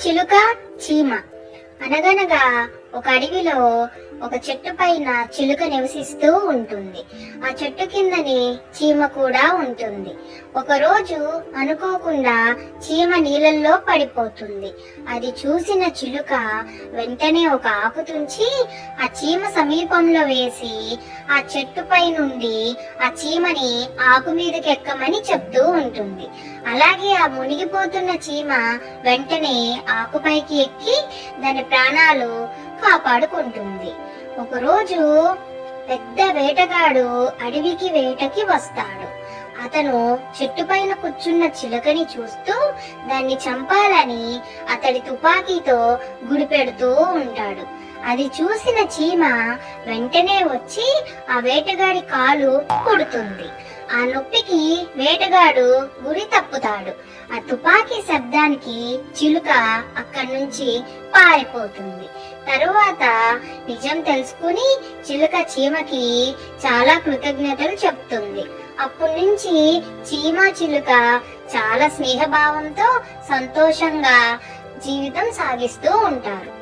చిలుక చీమ. అనగనగా ఒక అడవిలో ఒక చెట్టు పైన చిలుక నివసిస్తూ ఉంటుంది. ఆ చెట్టు కిందని చీమ కూడా ఉంటుంది. ఒకరోజు అనుకోకుండా చీమ నీళ్ళల్లో పడిపోతుంది. అది చూసిన చిలుక వెంటనే ఒక ఆకు తుంచి ఆ చీమ సమీపంలో వేసి ఆ చెట్టుపై నుండి ఆ చీమని ఆకు మీదకి ఎక్కమని చెప్తూ ఉంటుంది. అలాగే ఆ మునిగిపోతున్న చీమ వెంటనే ఆకుపైకి ఎక్కి దాని ప్రాణాలు కాపాడుకుంటుంది. ఒకరోజు పెద్ద వేటగాడు అడవికి వేటకి వస్తాడు. అతను చెట్టు పైన కూర్చున్న చిలుకని చూస్తూ దాన్ని చంపాలని అతడి తుపాకీతో గురిపెడుతూ ఉంటాడు. అది చూసిన చీమ వెంటనే వచ్చి ఆ వేటగాడి కాలు కొడుతుంది. ఆ నొప్పికి వేటగాడు గురి తప్పుతాడు. ఆ తుపాకీ శబ్దానికి చిలుక అక్కడి నుంచి పారిపోతుంది. తరువాత నిజం తెలుసుకుని చిలుక చీమకి చాలా కృతజ్ఞతలు చెప్తుంది. అప్పటి నుంచి చీమ చిలుక చాలా స్నేహభావంతో సంతోషంగా జీవితం సాగిస్తూ ఉంటారు.